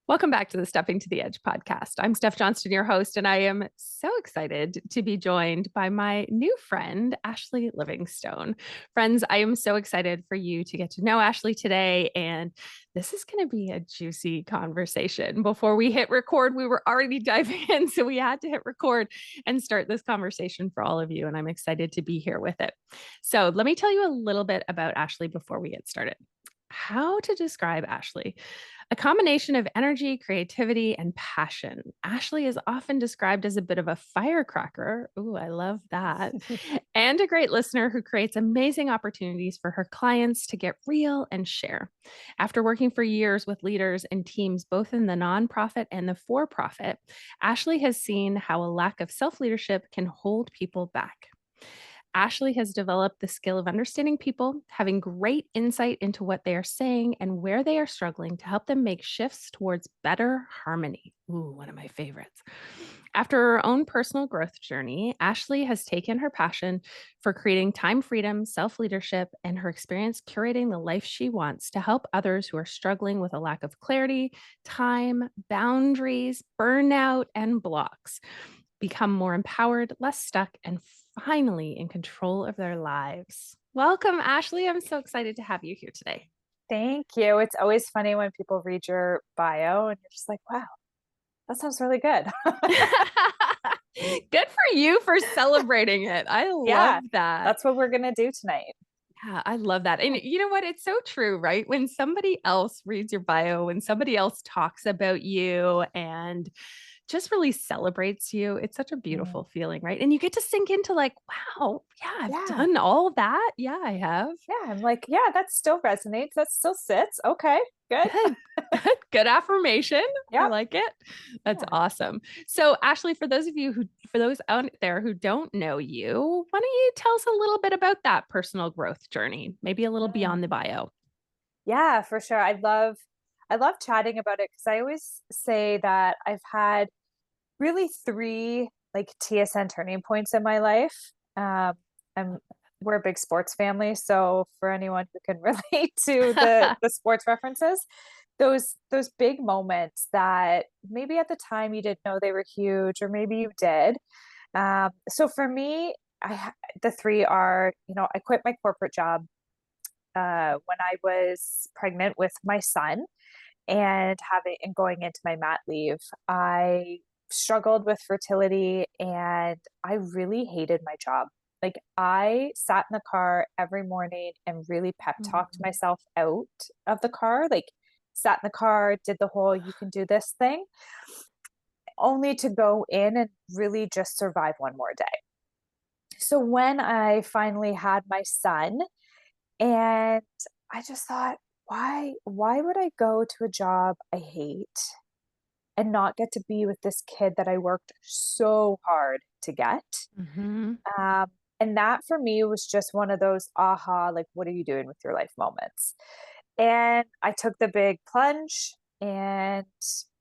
Welcome back to the Stepping to the Edge podcast. I'm Steph Johnston, your host, and I am so excited to be joined by my new friend, Ashlee Livingstone. Friends, I am so excited for you to get to know Ashlee today, and this is going to be a juicy conversation. Before we hit record, we were already diving in, so we had to hit record and start this conversation for all of you, and I'm excited to be here with it. So let me tell you a little bit about Ashlee before we get started. How to describe Ashlee? A combination of energy, creativity, and passion. Ashlee is often described as a bit of a firecracker. Ooh, I love that. And a great listener who creates amazing opportunities for her clients to get real and share. After working for years with leaders and teams, both in the nonprofit and the for profit, Ashlee has seen how a lack of self leadership can hold people back. Ashlee has developed the skill of understanding people, having great insight into what they are saying and where they are struggling to help them make shifts towards better harmony. Ooh, one of my favorites. After her own personal growth journey, Ashlee has taken her passion for creating time freedom, self leadership, and her experience curating the life she wants to help others who are struggling with a lack of clarity, time, boundaries, burnout, and blocks become more empowered, less stuck, and finally in control of their lives. Welcome, Ashlee. I'm so excited to have you here today. Thank you. It's always funny when people read your bio and you're just like, wow, that sounds really good. Good for you for celebrating it. I love Yeah, that. that's what we're going to do tonight. Yeah, I love that. And you know what? It's so true, right? When somebody else reads your bio, when somebody else talks about you and just really celebrates you, it's such a Mm. beautiful feeling, right? And you get to sink into like, wow, yeah, I've Yeah. done all that. Yeah, I have. Yeah. I'm like, yeah, that still resonates. That still sits. Okay, good. Good. Good affirmation. I Yep. like it. That's Yeah. awesome. So, Ashlee, for those out there who don't know you, why don't you tell us a little bit about that personal growth journey? Maybe a little Mm. beyond the bio. Yeah, for sure. I love chatting about it because I always say that I've had really three like TSN turning points in my life. I'm We're a big sports family, so for anyone who can relate to the sports references, those big moments that maybe at the time you didn't know they were huge, or maybe you did. So for me, the three are, I quit my corporate job when I was pregnant with my son and going into my mat leave. I struggled with fertility and I really hated my job. Like, I sat in the car every morning and really pep talked Mm. myself out of the car, like sat in the car, did the whole you can do this thing, only to go in and really just survive one more day. So when I finally had my son, and I just thought, why would I go to a job I hate and not get to be with this kid that I worked so hard to get? Mhm. Um, and that for me was just one of those aha, like, what are you doing with your life moments? And I took the big plunge and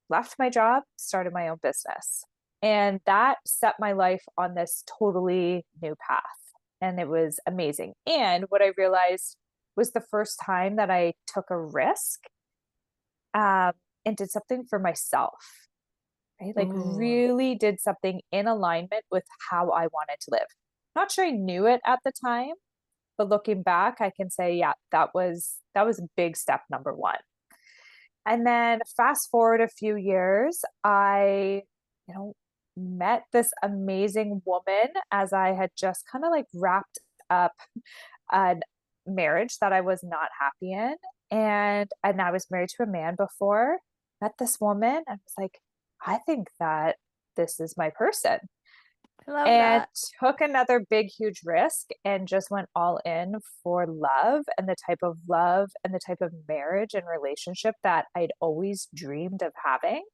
left my job, started my own business. And that set my life on this totally new path. And it was amazing. And what I realized was the first time that I took a risk um, and did something for myself, right? Like, Ooh. really did something in alignment with how I wanted to live. Not sure I knew it at the time, but looking back, I can say, yeah, that was a big step number one. And then fast forward a few years, I, you know, met this amazing woman as I had just kind of like wrapped up a marriage that I was not happy in. And I was married to a man before, met this woman and was like, I think that this is my person. I love And that. took another big, huge risk and just went all in for love and the type of marriage and relationship that I'd always dreamed of having.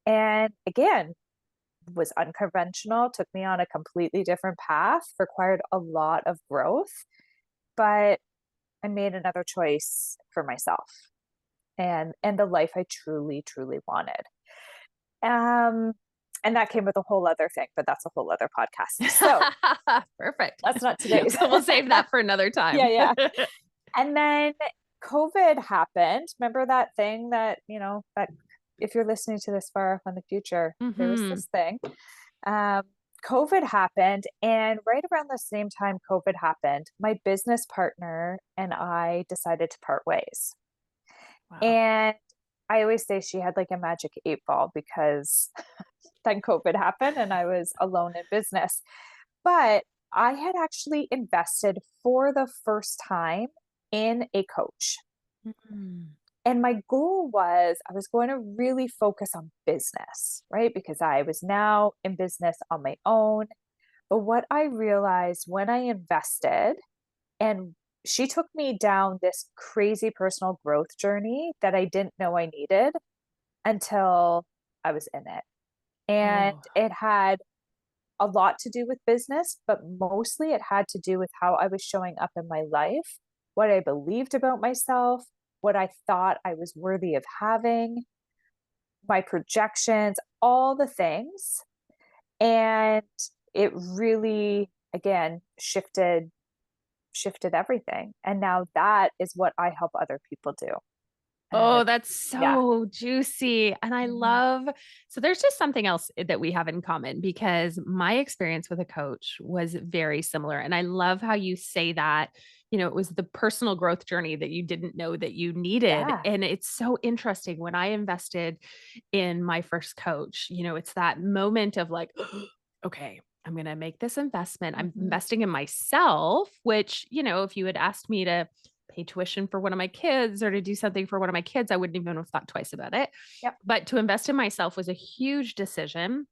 And again, was unconventional, took me on a completely different path, required a lot of growth, but I made another choice for myself and the life I truly, truly wanted. Um, and that came with a whole other thing, but that's a whole other podcast. So Perfect. that's not today's. We'll save that for another Yeah, time. yeah. And then COVID happened. Remember that thing that, that if you're listening to this far off in the future, there was Mm-hmm. this thing. Um, COVID happened, and right around the same time COVID happened, my business partner and I decided to part ways. Wow. And I always say she had like a magic 8 ball because then COVID happened and I was alone in business. But I had actually invested for the first time in a coach. Mm. And my goal was I was going to really focus on business, right? Because I was now in business on my own. But what I realized when I invested, and she took me down this crazy personal growth journey that I didn't know I needed until I was in it. And Oh. it had a lot to do with business, but mostly it had to do with how I was showing up in my life, what I believed about myself, what I thought I was worthy of having, my projections, all the things. And it really, again, shifted everything. And now that is what I help other people do. And Oh, that's yeah. so juicy. And I Mhm. love, so there's just something else that we have in common because my experience with a coach was very similar. And I love how you say that, it was the personal growth journey that you didn't know that you needed. Yeah. And it's so interesting when I invested in my first coach, it's that moment of like, okay, I'm going to make this investment. I'm Mhm. investing in myself, which, if you had asked me to pay tuition for one of my kids or to do something for one of my kids, I wouldn't even have thought twice about it. Yep. But to invest in myself was a huge decision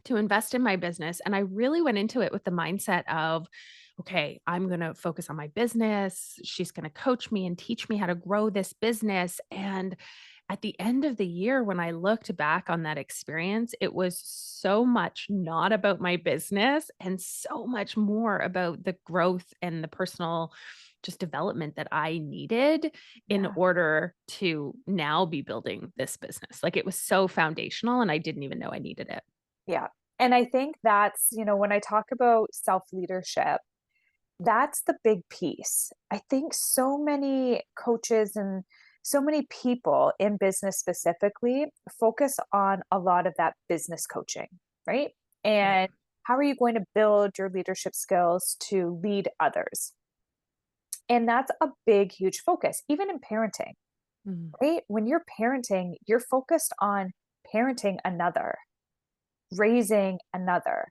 to invest in my business. And I really went into it with the mindset of, okay, I'm going to focus on my business. She's going to coach me and teach me how to grow this business. And at the end of the year, when I looked back on that experience, it was so much not about my business and so much more about the growth and the personal just development that I needed in Yeah. order to now be building this business. Like it was so foundational and I didn't even know I needed it. Yeah. And I think that's, when I talk about self leadership, that's the big piece. I think so many coaches and so many people in business specifically focus on a lot of that business coaching, right? Right. And how are you going to build your leadership skills to lead others? And that's a big, huge focus, even in parenting, Mm. right? When you're parenting, you're focused on parenting another, raising another.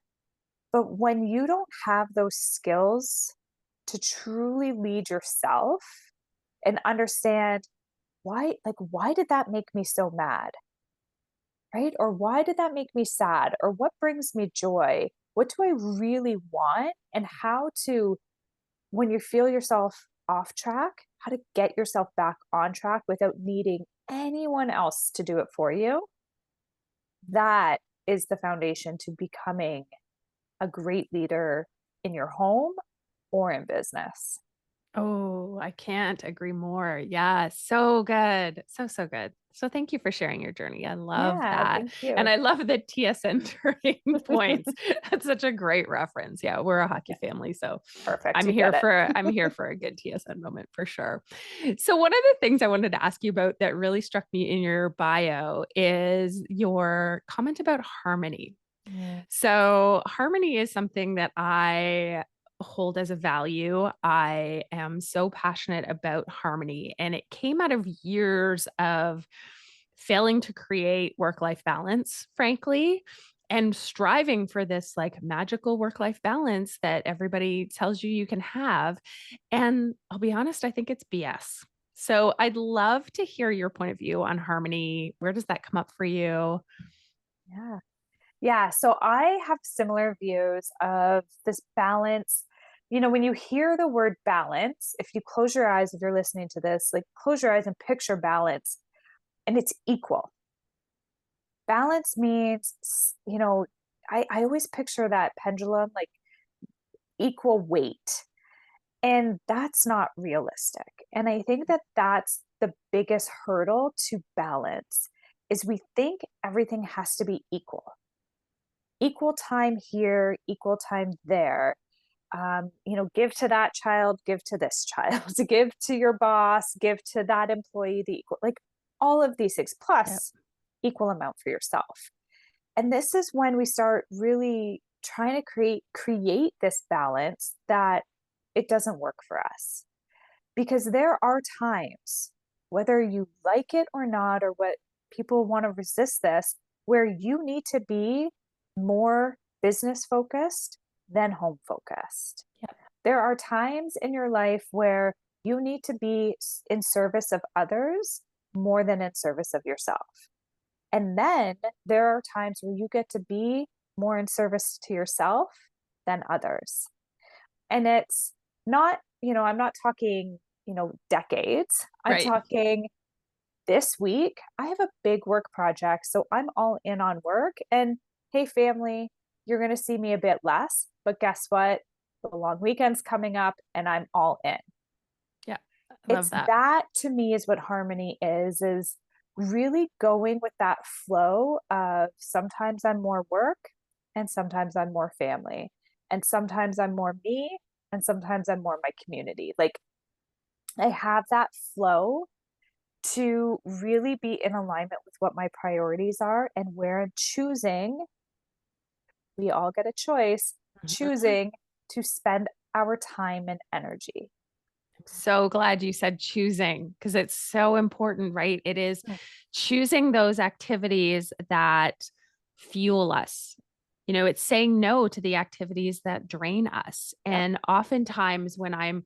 But when you don't have those skills to truly lead yourself and understand why did that make me so mad? Right? Or why did that make me sad? Or what brings me joy? What do I really want? And how to, when you feel yourself off track, how to get yourself back on track without needing anyone else to do it for you. That is the foundation to becoming a great leader in your home or in business. Oh, I can't agree more. Yeah, so good. So, so good. So thank you for sharing your journey. I love Yeah, that. thank And you. I love the TSN turning points. That's such a great reference. Yeah, we're a hockey Yeah, family, so perfect. You get it. I'm here for a good TSN moment for sure. So one of the things I wanted to ask you about that really struck me in your bio is your comment about harmony. Mm, So, harmony is something that I hold as a value. I am so passionate about harmony, and it came out of years of failing to create work life balance, frankly, and striving for this like magical work life balance that everybody tells you can have. And I'll be honest, I think it's BS. So, I'd love to hear your point of view on harmony. Where does that come up for you? yeah. Yeah. So I have similar views of this balance. When you hear the word balance, if you close your eyes, if you're listening to this, like close your eyes and picture balance, and it's equal. Balance means, I always picture that pendulum like equal weight. And that's not realistic. And I think that that's the biggest hurdle to balance is we think everything has to be equal time here, equal time there. Give to that child, give to this child, give to your boss, give to that employee, the equal, like all of these things. Yep. Plus, equal amount for yourself. And this is when we start really trying to create this balance that it doesn't work for us. Because there are times, whether you like it or not, or what people want to resist this, where you need to be more business focused than home focused. Yep. There are times in your life where you need to be in service of others more than in service of yourself. And then there are times where you get to be more in service to yourself than others. And it's not, I'm not talking, decades. I'm Right. talking this week. I have a big work project. So I'm all in on work. And hey, family, you're going to see me a bit less. But guess what? The long weekend's coming up and I'm all in. Yeah. I love It's that. that to me is what harmony is really going with that flow of sometimes I'm more work and sometimes I'm more family and sometimes I'm more me and sometimes I'm more my community. Like I have that flow to really be in alignment with what my priorities are and where I'm choosing, we all get a choice, Mhm. choosing to spend our time and energy. So glad you said choosing because it's so important, right? It is Mm. choosing those activities that fuel us. It's saying no to the activities that drain us. Yep. And oftentimes when I'm,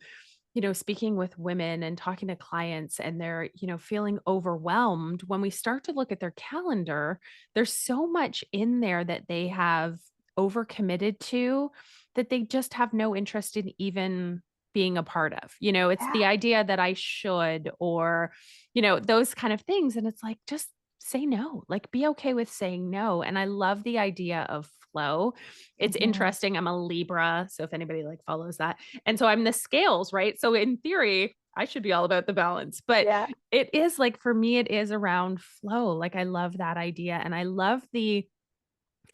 speaking with women and talking to clients and they're, feeling overwhelmed, when we start to look at their calendar, there's so much in there that they have overcommitted to that they just have no interest in even being a part of. It's Yeah. the idea that I should or, those kind of things. And it's like, just say no, like be okay with saying no. And I love the idea of flow. It's Mhm. interesting. I'm a Libra. So if anybody like follows that, and so I'm the scales, right? So in theory, I should be all about the balance, but Yeah. it is like for me, it is around flow. Like I love that idea. And I love the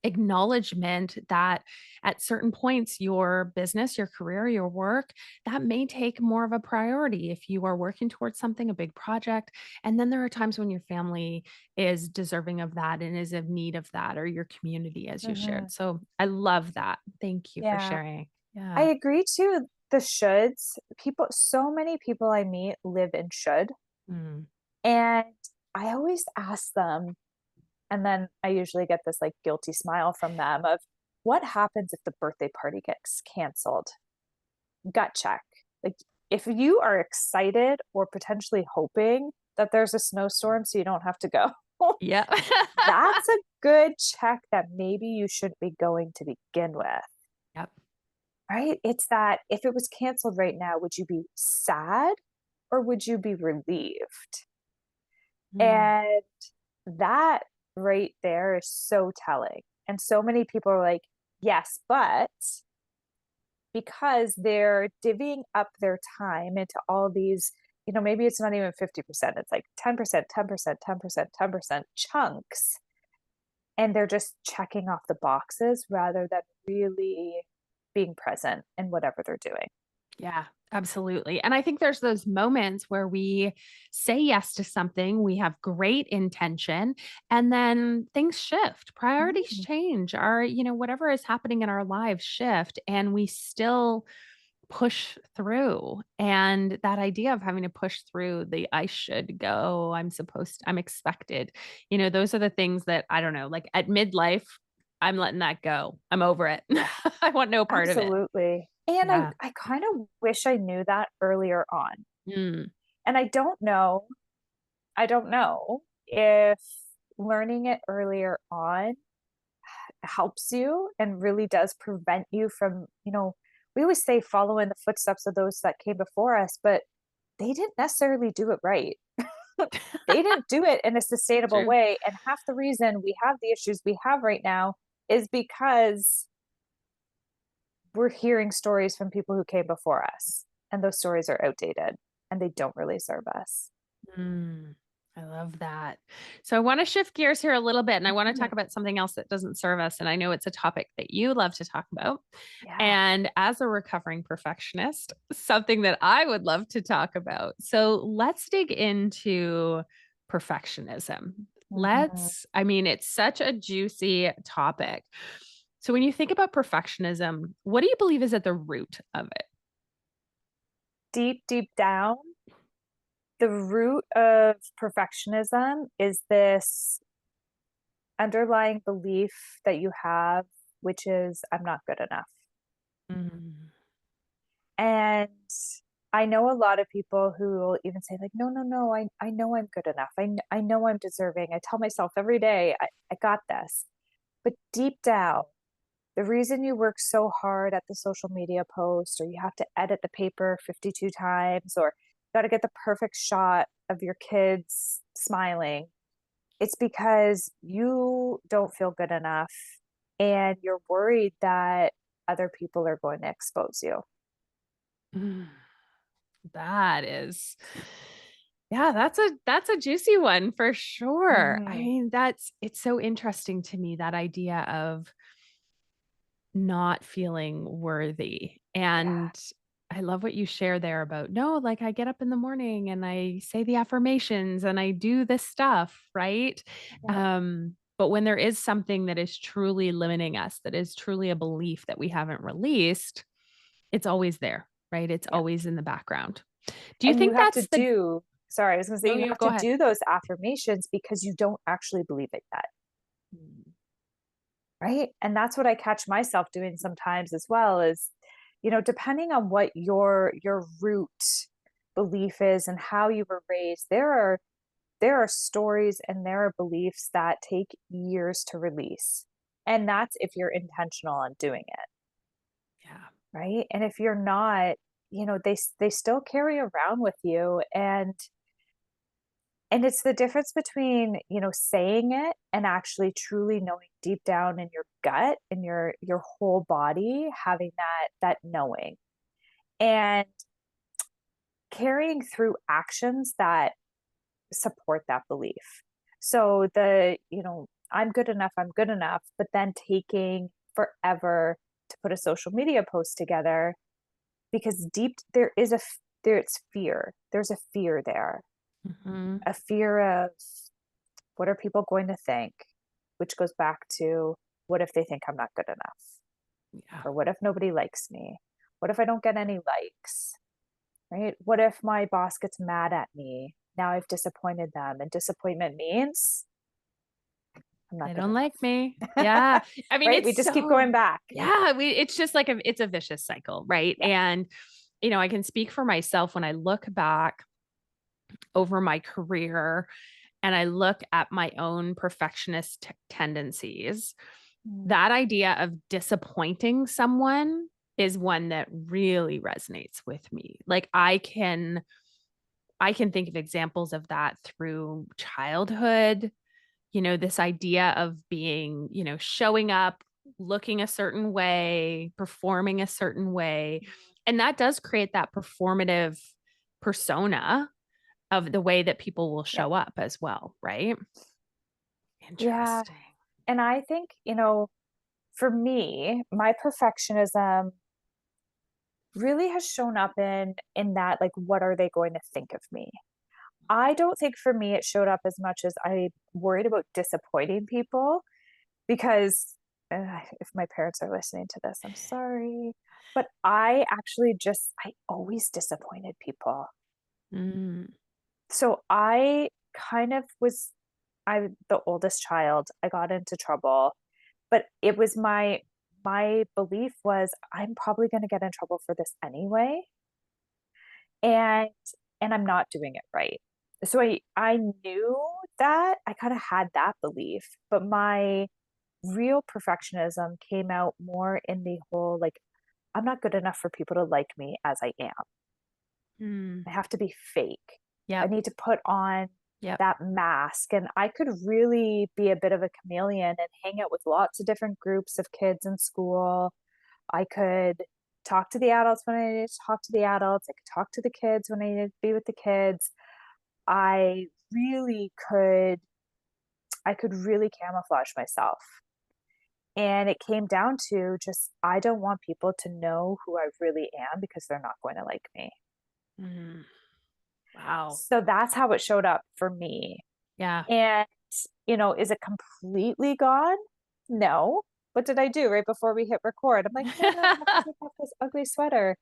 acknowledgement that at certain points, your business, your career, your work, that may take more of a priority if you are working towards something, a big project. And then there are times when your family is deserving of that and is of need of that, or your community, as you shared. Mhm. So I love that. Thank you for Yeah. sharing. I Yeah. agree too. The shoulds, so many people I meet live in should. Mm. And I always ask them, and then I usually get this like guilty smile from them of what happens if the birthday party gets canceled? Gut check. Like if you are excited or potentially hoping that there's a snowstorm so you don't have to go, Yeah. that's a good check that maybe you shouldn't be going to begin with. Yep. Right? It's that if it was canceled right now, would you be sad or would you be relieved? Mm. And that right there is so telling. And so many people are like, yes, but because they're divvying up their time into all these, maybe it's not even 50%, it's like 10%, 10%, 10%, 10% chunks. And they're just checking off the boxes rather than really being present in whatever they're doing. Yeah, absolutely. And I think there's those moments where we say yes to something, we have great intention, and then things shift, priorities Mm. change, our, whatever is happening in our lives shift, and we still push through. And that idea of having to push through the I should go, I'm expected, those are the things that I don't know, like at midlife, I'm letting that go. I'm over it. I want no part of it. Absolutely. And Yeah. I kind of wish I knew that earlier on. Mm. And I don't know if learning it earlier on helps you and really does prevent you from, we always say follow in the footsteps of those that came before us, but they didn't necessarily do it right. They didn't do it in a sustainable True. way. And half the reason we have the issues we have right now is because we're hearing stories from people who came before us, and those stories are outdated and they don't really serve us. Mm, I love that. So I want to shift gears here a little bit and I want to Mhm. talk about something else that doesn't serve us. And I know it's a topic that you love to talk about. Yeah. And as a recovering perfectionist, something that I would love to talk about. So let's dig into perfectionism. Mhm. I mean, it's such a juicy topic. So when you think about perfectionism, what do you believe is at the root of it? Deep, deep down, the root of perfectionism is this underlying belief that you have, which is, I'm not good enough. Mm. And I know a lot of people who will even say, like, no, no, no, I know I'm good enough. I know I'm deserving. I tell myself every day, I got this. But deep down, the reason you work so hard at the social media post, or you have to edit the paper 52 times, or got to get the perfect shot of your kids smiling, it's because you don't feel good enough and you're worried that other people are going to expose you. Mm. That is, yeah, that's a juicy one for sure. I Hmm. mean, it's so interesting to me, that idea of not feeling worthy. Yeah. And I love what you share there about, no, like I get up in the morning and I say the affirmations and I do this stuff, right? Yep. But when there is something that is truly limiting us, that is truly a belief that we haven't released, it's always there, right? It's Yep. always in the background. Do you And you think have to that's the do, sorry, I was going to say, no, you you have go to ahead. do those affirmations because you don't actually believe it yet. Mm. Right. And that's what I catch myself doing sometimes as well is, depending on what your root belief is and how you were raised, there are stories and there are beliefs that take years to release. And that's if you're intentional on doing it, Yeah. right? And if you're not, they still carry around with you, and it's the difference between, saying it and actually truly knowing deep down in your gut, in your whole body, having that knowing and carrying through actions that support that belief. So I'm good enough, but then taking forever to put a social media post together because deep there's fear. There's a fear there. Mhm. A fear of what are people going to think? Which goes back to, what if they think I'm not good enough? Yeah. Or what if nobody likes me? What if I don't get any likes? Right? What if my boss gets mad at me? Now I've disappointed them, and disappointment means I'm not They good don't like me. enough. Yeah. I mean, Right? it's We just keep going so back. yeah, it's just like it's a vicious cycle, right? Yeah. And I can speak for myself when I look back over my career and I look at my own perfectionist tendencies. Mm. That idea of disappointing someone is one that really resonates with me. Like I can think of examples of that through childhood, this idea of being, showing up, looking a certain way, performing a certain way. And that does create that performative persona of the way that people will Yep. show up as well, right? Yeah. Interesting. And I think, for me, my perfectionism really has shown up in that, like, what are they going to think of me? I don't think for me it showed up as much as I worried about disappointing people because if my parents are listening to this, I'm sorry. But I always disappointed people. Mm, So I'm the oldest child. I got into trouble, but it was my belief was I'm probably going to get in trouble for this anyway, and I'm not doing it right. So I knew that. I kind of had that belief, but my real perfectionism came out more in the whole, like, I'm not good enough for people to like me as I am. mm, I have to be fake. I yep. need to put on Yep. that mask. And I could really be a bit of a chameleon and hang out with lots of different groups of kids in school. I could talk to the adults when I needed to talk to the adults. I could talk to the kids when I needed to be with the kids. I really could I could really camouflage myself. And it came down to just I don't want people to know who I really am because they're not going to like me. Mm, wow. So that's how it showed up for me. Yeah. And is it completely gone? No. What did I do right before we hit record? I'm like, no, no, I have to take off this ugly sweater.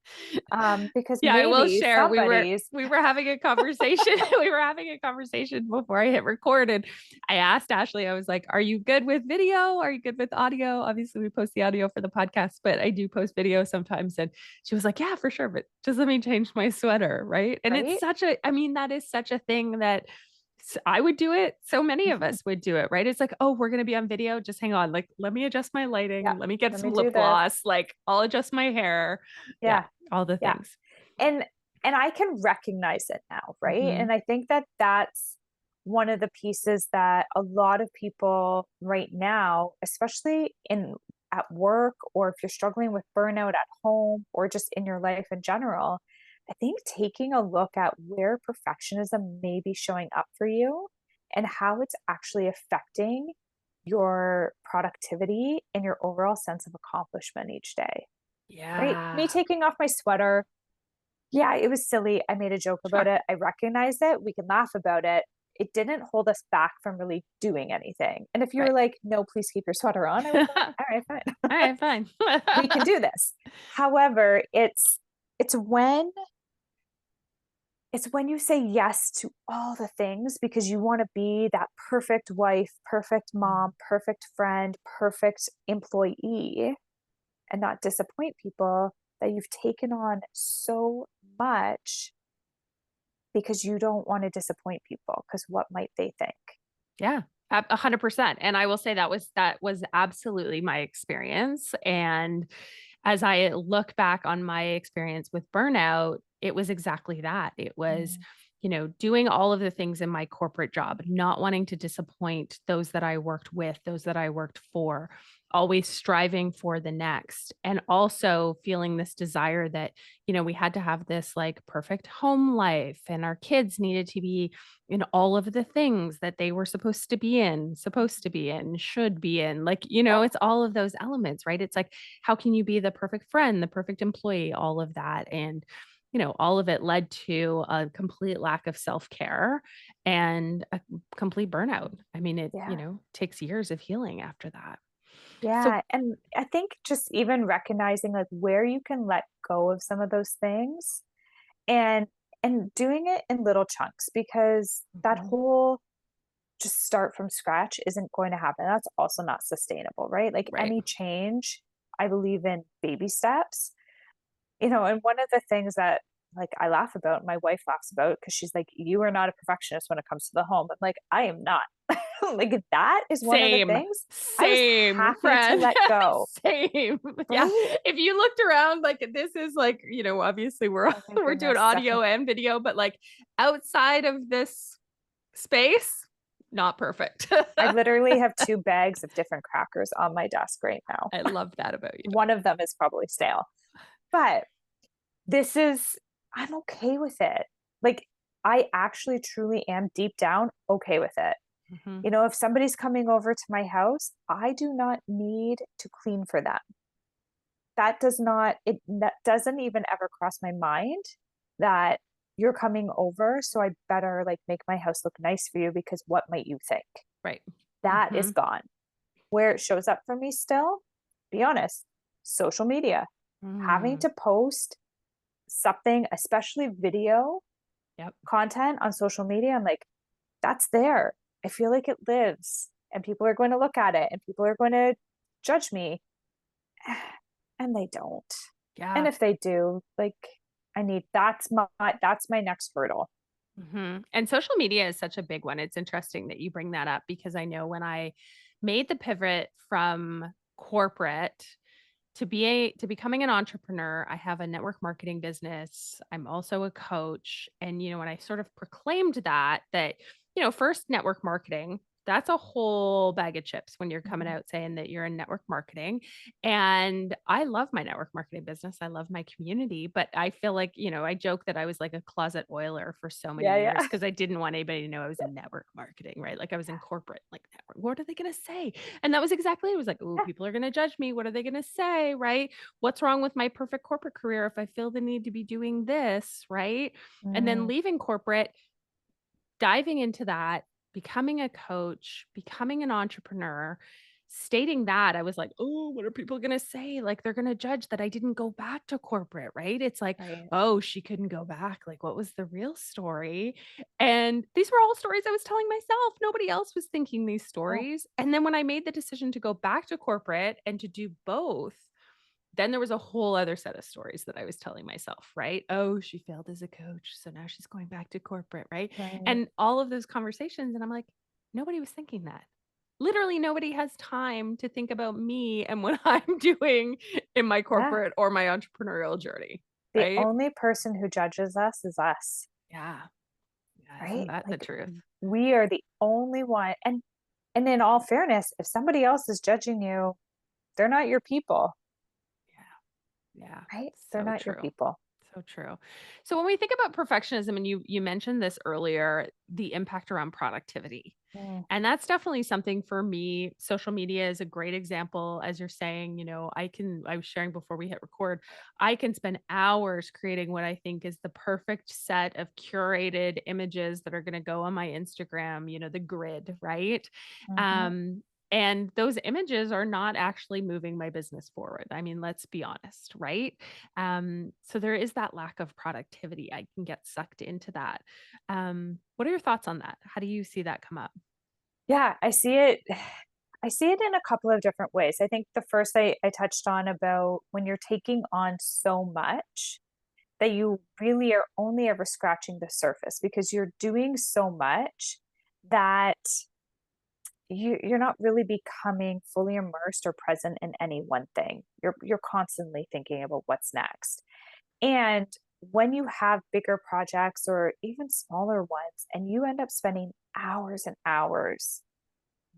Because Yeah, I will maybe share. somebody's We were having a conversation. We were having a conversation before I hit record, and I asked Ashlee, I was like, "Are you good with video? Are you good with audio?" Obviously, we post the audio for the podcast, but I do post video sometimes. And she was like, "Yeah, for sure, but just let me change my sweater." Right. And it's right. such a, I mean, that is such a thing that I would do it. So many of Mhm. us would do it, right? It's like, oh, we're going to be on video. Just hang on. Like, let me adjust my Yeah. lighting. Let me get Let some me do lip this. gloss. Like, I'll adjust my hair. Yeah. Yeah. All the Yeah. things. And I can recognize it now, right? Hmm. And I think that that's one of the pieces that a lot of people right now, especially in at work, or if you're struggling with burnout at home or just in your life in general, I think taking a look at where perfectionism may be showing up for you and how it's actually affecting your productivity and your overall sense of accomplishment each day. Right? Me Yeah. taking off my sweater, yeah, it was silly. I made a joke about Sure. it. I recognized it. We can laugh about it. It didn't hold us back from really doing anything. And if you were Right. like, "No, please keep your sweater on," I would have been like, "All right, fine. All right, fine. We can do this." However, it's when it's when you say yes to all the things because you want to be that perfect wife, perfect mom, perfect friend, perfect employee, and not disappoint people, that you've taken on so much because you don't want to disappoint people because what might they think? Yeah, 100%. And I will say that was absolutely my experience. And as I look back on my experience with burnout, it was exactly that. It was, Mm, doing all of the things in my corporate job, not wanting to disappoint those that I worked with, those that I worked for, always striving for the next. And also feeling this desire that, we had to have this like perfect home life and our kids needed to be in all of the things that they were supposed to be in, should be in. Like, yep. it's all of those elements, right? It's like, how can you be the perfect friend, the perfect employee, all of that. And, all of it led to a complete lack of self care and a complete burnout. I mean, it, Yeah. takes years of healing after that. So, Yeah. And I think just even recognizing like where you can let go of some of those things, and doing it in little chunks, because that mhm, whole just start from scratch isn't going to happen. That's also not sustainable, right? Like right. any change, I believe in baby steps. And one of the things that, like, I laugh about, my wife laughs about, because she's like, "You are not a perfectionist when it comes to the home." I'm like, "I am not." Like, that is one of the Same, things I was same happy to friend. let go, Same. Yeah. right? If you looked around, like this is like, obviously we're Oh my we're doing goodness, audio Stephanie. and video, but like outside of this space, not perfect. I literally have 2 bags of different crackers on my desk right now. I love that about you. One of them is probably stale, but this is I'm okay with it. Like, I actually truly am deep down okay with it. Mhm. If somebody's coming over to my house, I do not need to clean for them. That doesn't even ever cross my mind that you're coming over, so I better like make my house look nice for you, because what might you think? Right. That is Mhm. gone. Where it shows up for me still, be honest, social media. Having Mm. to post something, especially video Yep. content on social media, I'm like, that's there. I feel like it lives and people are going to look at it and people are going to judge me. And they don't. And Yeah. if they do, like, that's my next hurdle. And social media is such a big one. It's interesting that you bring that up because I know when I made the pivot from corporate to becoming an entrepreneur, I have a network marketing business. I'm also a coach. And, when I sort of proclaimed that, first network marketing, that's a whole bag of chips when you're coming Mhm. out saying that you're in network marketing. And I love my network marketing business. I love my community, but I feel like, I joke that I was like a closet oiler for so many Yeah, years yeah. because I didn't want anybody to know I was in network marketing, right? Like I was in corporate, like network. What are they going to say? And that was exactly it. Was like, "Oh, Yeah. people are gonna judge me. What are they gonna say?" Right? What's wrong with my perfect corporate career if I feel the need to be doing this, right? And then Mm, leaving corporate, diving into that. becoming a coach, becoming an entrepreneur, stating that, I was like, "Oh, what are people gonna say? Like, they're gonna judge that I didn't go back to corporate," right? It's like, Right. "Oh, she couldn't go back. Like, what was the real story?" And these were all stories I was telling myself. Nobody else was thinking these Oh, stories. And then when I made the decision to go back to corporate and to do both, then there was a whole other set of stories that I was telling myself, right? Oh, she failed as a coach, so now she's going back to corporate, right? right. And all of those conversations, and I'm like, nobody was thinking that. Literally, nobody has time to think about me and what I'm doing in my Yeah. corporate or my entrepreneurial journey, The right? only person who judges us is us, Yeah. Yeah. Isn't right? that the Like truth? we are the only one. And in all fairness, if somebody else is judging you, they're not your people, Yeah. Yeah. right? They're So not your true. people. So true. So when we think about perfectionism, and you mentioned this earlier, the impact around productivity. Mm, And that's definitely something for me. Social media is a great example. As you're saying, I was sharing before we hit record, I can spend hours creating what I think is the perfect set of curated images that are going to go on my Instagram, the grid, right? mhm. Um, and those images are not actually moving my business forward. I mean, let's be honest, right? So there is that lack of productivity. I can get sucked into that. What are your thoughts on that? How do you see that come up? Yeah, I see it. I see it in a couple of different ways. I think the first I touched on about when you're taking on so much that you really are only ever scratching the surface because you're doing so much that you're not really becoming fully immersed or present in any one thing. You're constantly thinking about what's next. And when you have bigger projects or even smaller ones, and you end up spending hours and hours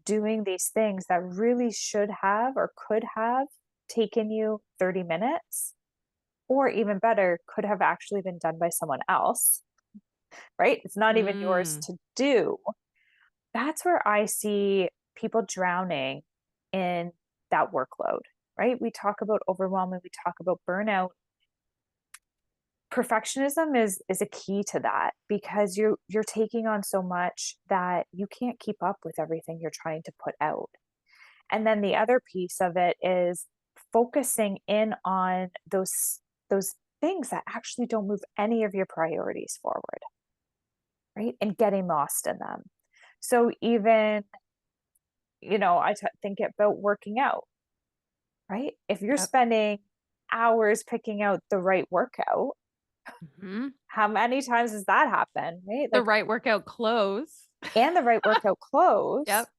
doing these things that really should have or could have taken you 30 minutes, or even better, could have actually been done by someone else, right? It's not even yours Mm, to do. That's where I see people drowning in that workload, right? We talk about overwhelming, we talk about burnout. Perfectionism is a key to that because you're taking on so much that you can't keep up with everything you're trying to put out. And then the other piece of it is focusing in on those things that actually don't move any of your priorities forward, right? And getting lost in them. So even, think about working out, right? If you're yep. spending hours picking out the right workout, Mhm. how many times does that happen, right? The Like, right workout clothes. and the right workout clothes. Yep.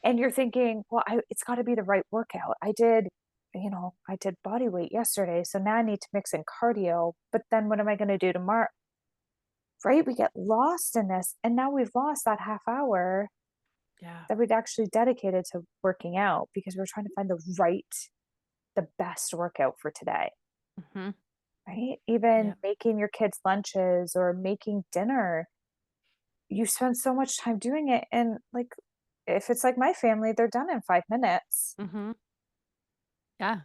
And you're thinking, well, it's got to be the right workout. I did body weight yesterday. So now I need to mix in cardio. But then what am I going to do tomorrow? Right? We get lost in this. And now we've lost that half hour Yeah. that we'd actually dedicated to working out because we're trying to find the best workout for today. Mhm. Right? Even Yep. making your kids lunches or making dinner, you spend so much time doing it. And like, if it's like my family, they're done in 5 minutes. Mhm. Yeah,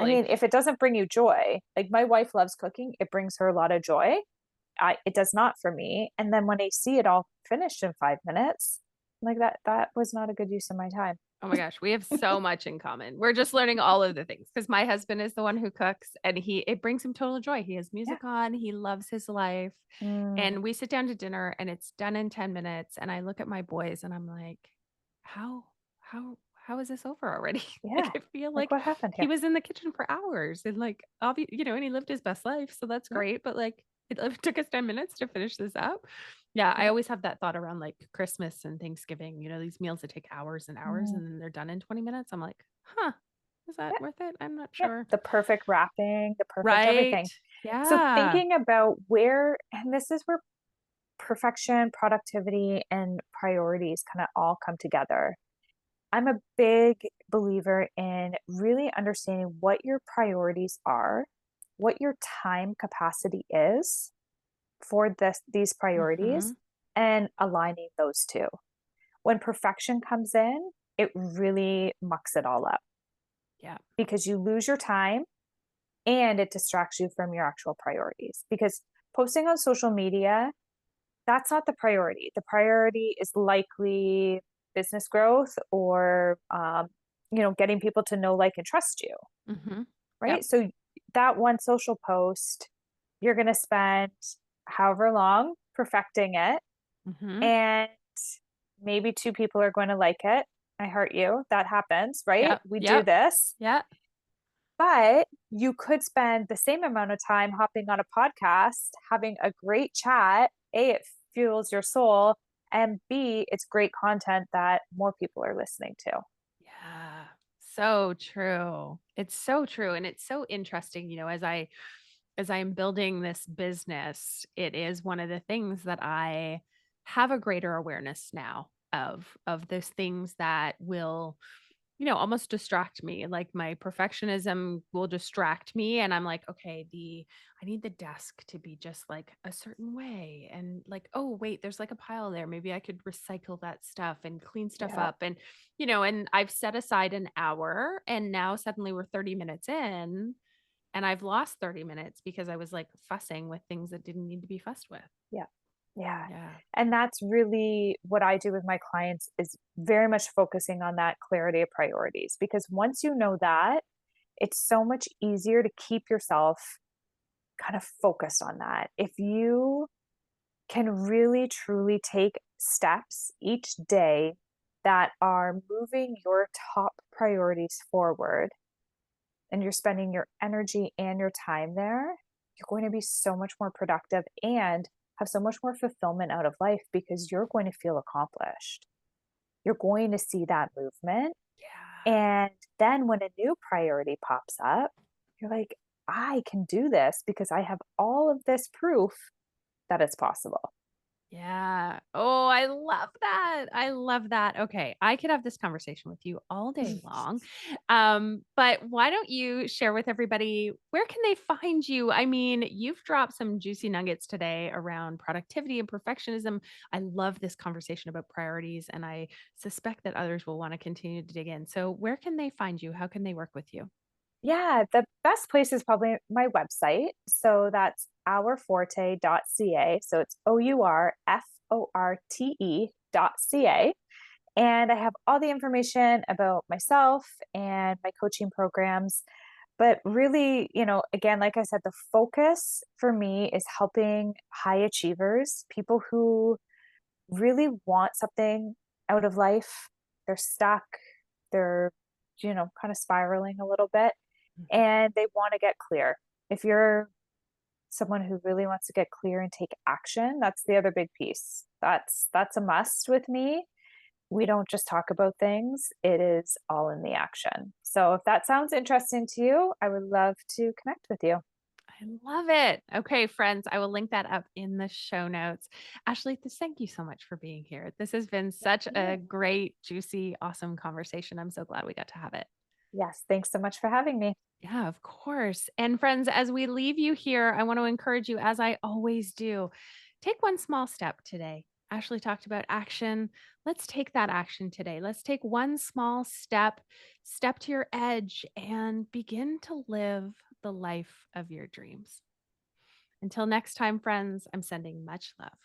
I totally. mean, if it doesn't bring you joy, like my wife loves cooking, it brings her a lot of joy. It does not for me. And then when I see it all finished in 5 minutes, like that was not a good use of my time. Oh my gosh, we have so much in common. We're just learning all of the things because my husband is the one who cooks and it brings him total joy. He has Yeah. music on, he loves his life. Mm, And we sit down to dinner and it's done in 10 minutes. And I look at my boys and I'm like, how, how is this over already? Like yeah. I feel Like like what happened he here? was in the kitchen for hours and like and he lived his best life. So that's Yeah. great. But like it took us 10 minutes to finish this up. Yeah, I Yeah. always have that thought around like Christmas and Thanksgiving, these meals that take hours and hours Mm, and then they're done in 20 minutes. I'm like, huh, is that yeah. worth it? I'm not Yeah. sure. The perfect wrapping, the perfect Right. everything. So Yeah. thinking about and this is where perfection, productivity, and priorities kind of all come together. I'm a big believer in really understanding what your priorities are, what your time capacity is for these priorities, Hmm. and aligning those two. When perfection comes in, it really mucks it all up Yeah. because you lose your time and it distracts you from your actual priorities. Because posting on social media, that's not the priority. The priority is likely business growth or, getting people to know, like, and trust you, Mm-hmm. Yep. right? So that one social post, you're going to spend however long perfecting it, Mm-hmm. and maybe two people are going to like it. I heart you. That happens, right? Yep. We do Yep. this. Yep. But you could spend the same amount of time hopping on a podcast, having a great chat. A, it fuels your soul, and B, it's great content that more people are listening to. Yeah. So true. It's so true. And it's so interesting, as I'm building this business, it is one of the things that I have a greater awareness now of those things that will, almost distract me. Like my perfectionism will distract me and I'm like, okay, the I need the desk to be just like a certain way and like, oh, wait, there's like a pile there. Maybe I could recycle that stuff and clean stuff Yeah. up and I've set aside an hour and now suddenly we're 30 minutes in and I've lost 30 minutes because I was like fussing with things that didn't need to be fussed with. Yeah. Yeah. Yeah. And that's really what I do with my clients is very much focusing on that clarity of priorities because once you know that, it's so much easier to keep yourself kind of focused on that. If you can really truly take steps each day that are moving your top priorities forward and you're spending your energy and your time there, you're going to be so much more productive and have so much more fulfillment out of life because you're going to feel accomplished. You're going to see that movement. Yeah. And then when a new priority pops up, you're like, I can do this because I have all of this proof that it's possible. Yeah. Oh, I love that. I love that. Okay. I could have this conversation with you all day long. But why don't you share with everybody where can they find you? I mean, you've dropped some juicy nuggets today around productivity and perfectionism. I love this conversation about priorities, and I suspect that others will want to continue to dig in. So, where can they find you? How can they work with you? Yeah, the best place is probably my website. So that's ourforte.ca. So it's OURFORTE.ca. And I have all the information about myself and my coaching programs. But really, again, like I said, the focus for me is helping high achievers, people who really want something out of life. They're stuck, they're, kind of spiraling a little bit Mhm. and they want to get clear. If you're someone who really wants to get clear and take action, that's the other big piece. That's a must with me. We don't just talk about things, it is all in the action. So if that sounds interesting to you, I would love to connect with you. I love it. Okay, friends, I will link that up in the show notes. Ashlee, thank you so much for being here. This has been such a Yeah. great, juicy, awesome conversation. I'm so glad we got to have it. Yes, thanks so much for having me. Yeah, of course. And friends, as we leave you here, I want to encourage you, as I always do, take one small step today. Ashlee talked about action. Let's take that action today. Let's take one small step, step to your edge, and begin to live the life of your dreams. Until next time, friends, I'm sending much love.